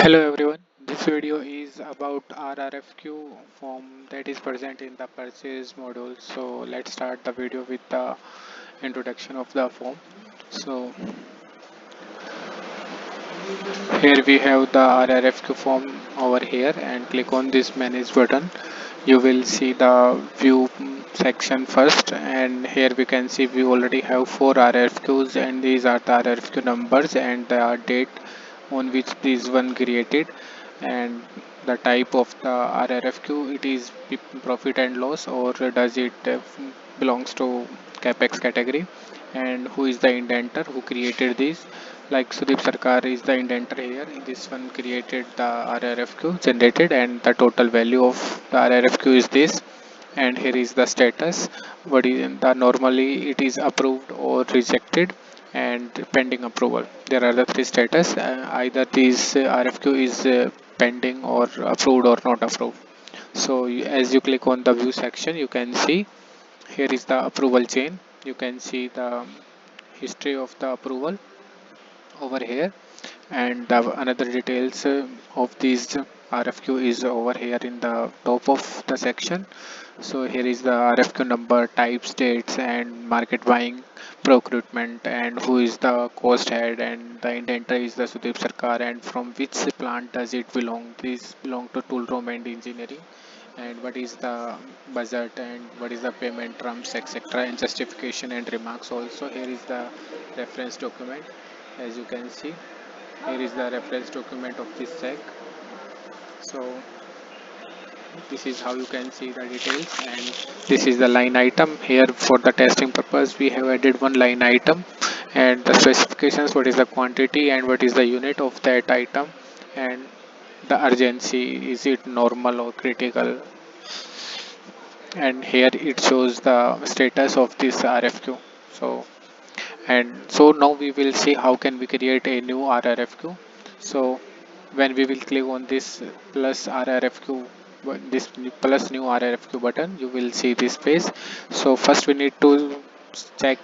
Hello everyone, this video is about RRFQ form that is present in the purchase module. So let's start the video with the introduction of the form. So here we have the RRFQ form over here, and click on this manage button. You will see the view section first, and here we can see we already have 4 RRFQs, and these are the RRFQ numbers and the date on which this one created, and the type of the RRFQ, it is profit and loss, or does it belongs to capex category, and who is the indentor who created this. Like Sudip Sarkar is the indentor here. This one created the RRFQ generated, and the total value of the RRFQ is this. And here is the status. What is the normally it is approved or rejected and pending approval. There are the three status. Either this RFQ is pending or approved or not approved. So as you click on the view section, you can see here is the approval chain. You can see the history of the approval over here, and the another details of these RFQ is over here in the top of the section. So here is the RFQ number, type, states, and market buying, procurement, and who is the cost head, and the indenter is the Sudip Sarkar, and from which plant does it belong. This belong to tool room and engineering, and what is the budget, and what is the payment terms, etc., and justification and remarks. Also here is the reference document. As you can see, here is the reference document of this check. So this is how you can see the details, and this is the line item. Here for the testing purpose we have added one line item, and the specifications, what is the quantity and what is the unit of that item, and the urgency, is it normal or critical, and here it shows the status of this RFQ. So now we will see how can we create a new RRFQ. So when we will click on this plus RRFQ, this plus new RRFQ button, you will see this page. So first we need to check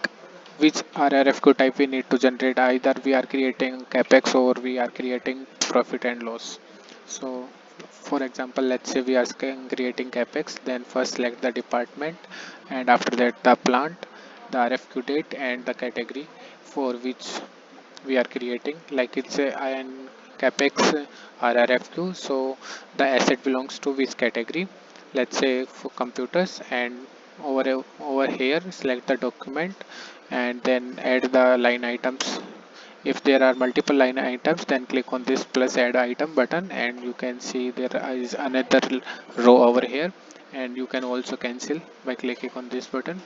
which RRFQ type we need to generate. Either we are creating capex or we are creating profit and loss. So for example, let's say we are creating capex, then first select the department, and after that the plant, the RFQ date, and the category for which we are creating. Like it's a an capex RRFQ, so the asset belongs to which category. Let's say for computers, and over here select the document, and then add the line items. If there are multiple line items, then click on this plus add item button, and you can see there is another row over here, and you can also cancel by clicking on this button.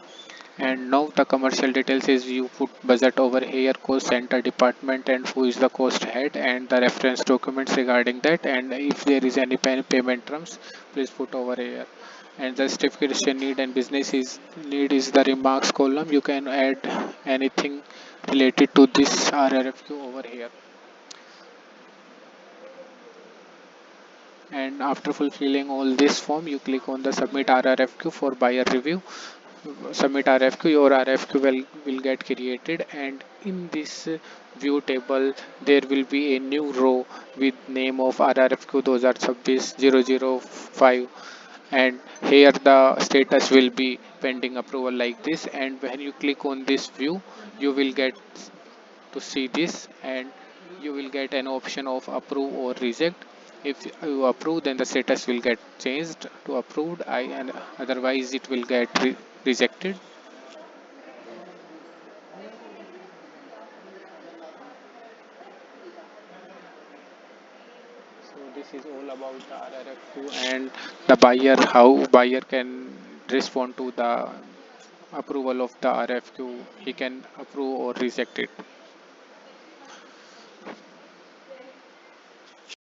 And now the commercial details is you put budget over here, cost center, department, and who is the cost head, and the reference documents regarding that, and if there is any payment terms, please put over here. And the justification need and business is need is the remarks column. You can add anything related to this RRFQ over here. And after fulfilling all this form, you click on the submit RRFQ for buyer review. Submit RFQ, your RFQ will get created, and in this view table there will be a new row with name of RRFQ. Those are 26005, and here the status will be pending approval like this. And when you click on this view, you will get to see this, and you will get an option of approve or reject. If you approve, then the status will get changed to approved, and otherwise it will get rejected. So this is all about the RRFQ and the buyer, how buyer can respond to the approval of the RFQ. He can approve or reject it.